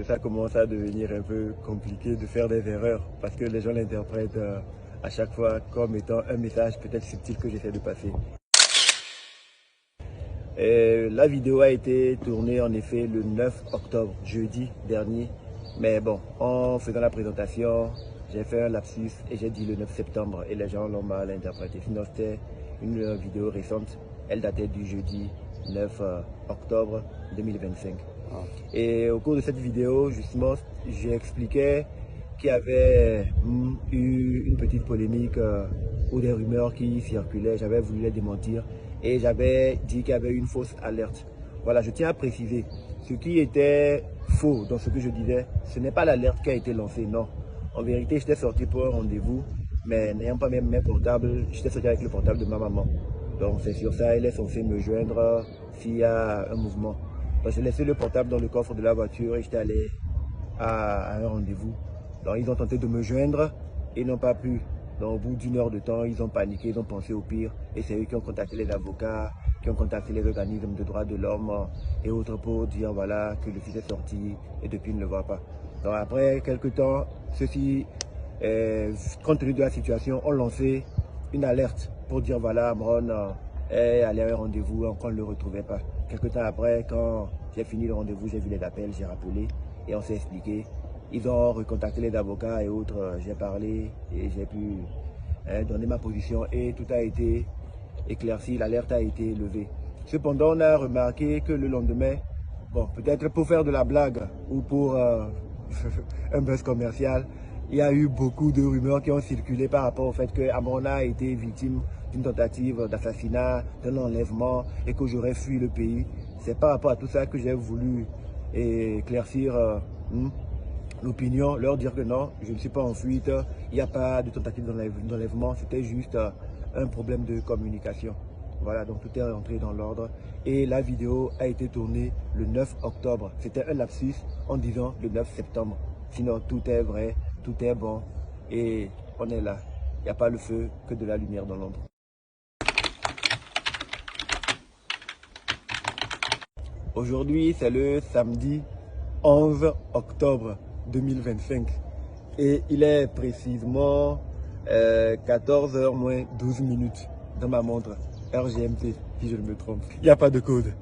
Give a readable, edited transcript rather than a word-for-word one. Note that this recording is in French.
Ça commence à devenir un peu compliqué de faire des erreurs parce que les gens l'interprètent à chaque fois comme étant un message peut-être subtil que j'essaie de passer. La vidéo a été tournée en effet le 9 octobre, jeudi dernier. Mais bon, en faisant la présentation, j'ai fait un lapsus et j'ai dit le 9 septembre et les gens l'ont mal interprété. Sinon, c'était une vidéo récente. Elle datait du jeudi 9 octobre 2025. Et au cours de cette vidéo, justement, j'ai expliqué qu'il y avait eu une petite polémique ou des rumeurs qui circulaient. J'avais voulu les démentir et j'avais dit qu'il y avait une fausse alerte. Voilà, je tiens à préciser, ce qui était faux dans ce que je disais, ce n'est pas l'alerte qui a été lancée, non. En vérité, j'étais sorti pour un rendez-vous, mais n'ayant pas même mes portables, j'étais sorti avec le portable de ma maman. Donc c'est sur ça, elle est censée me joindre s'il y a un mouvement. Donc j'ai laissé le portable dans le coffre de la voiture et j'étais allé à un rendez-vous. Donc ils ont tenté de me joindre et n'ont pas pu. Donc au bout d'une heure de temps, ils ont paniqué, ils ont pensé au pire. Et c'est eux qui ont contacté les avocats, qui ont contacté les organismes de droits de l'homme et autres pour dire voilà que le fils est sorti et depuis il ne le voit pas. Donc après quelques temps, ceux-ci, compte tenu de la situation, ont lancé une alerte pour dire voilà, Amron est allé à un rendez-vous, on ne le retrouvait pas. Quelques temps après, quand j'ai fini le rendez-vous, j'ai vu les appels, j'ai rappelé et on s'est expliqué. Ils ont recontacté les avocats et autres, j'ai parlé et j'ai pu donner ma position et tout a été éclairci, l'alerte a été levée. Cependant, on a remarqué que le lendemain, bon, peut-être pour faire de la blague ou pour un buzz commercial, il y a eu beaucoup de rumeurs qui ont circulé par rapport au fait que Amron a été victime d'une tentative d'assassinat, d'un enlèvement et que j'aurais fui le pays. C'est par rapport à tout ça que j'ai voulu éclaircir l'opinion, leur dire que non, je ne suis pas en fuite, il n'y a pas de tentative d'enlèvement, c'était juste un problème de communication. Voilà, donc tout est rentré dans l'ordre et la vidéo a été tournée le 9 octobre. C'était un lapsus en disant le 9 septembre. Sinon, tout est vrai, tout est bon et on est là. Il n'y a pas le feu que de la lumière dans l'ombre. Aujourd'hui, c'est le samedi 11 octobre 2025 et il est précisément 14h moins 12 minutes dans ma montre, heure GMT, si je ne me trompe. Il n'y a pas de code.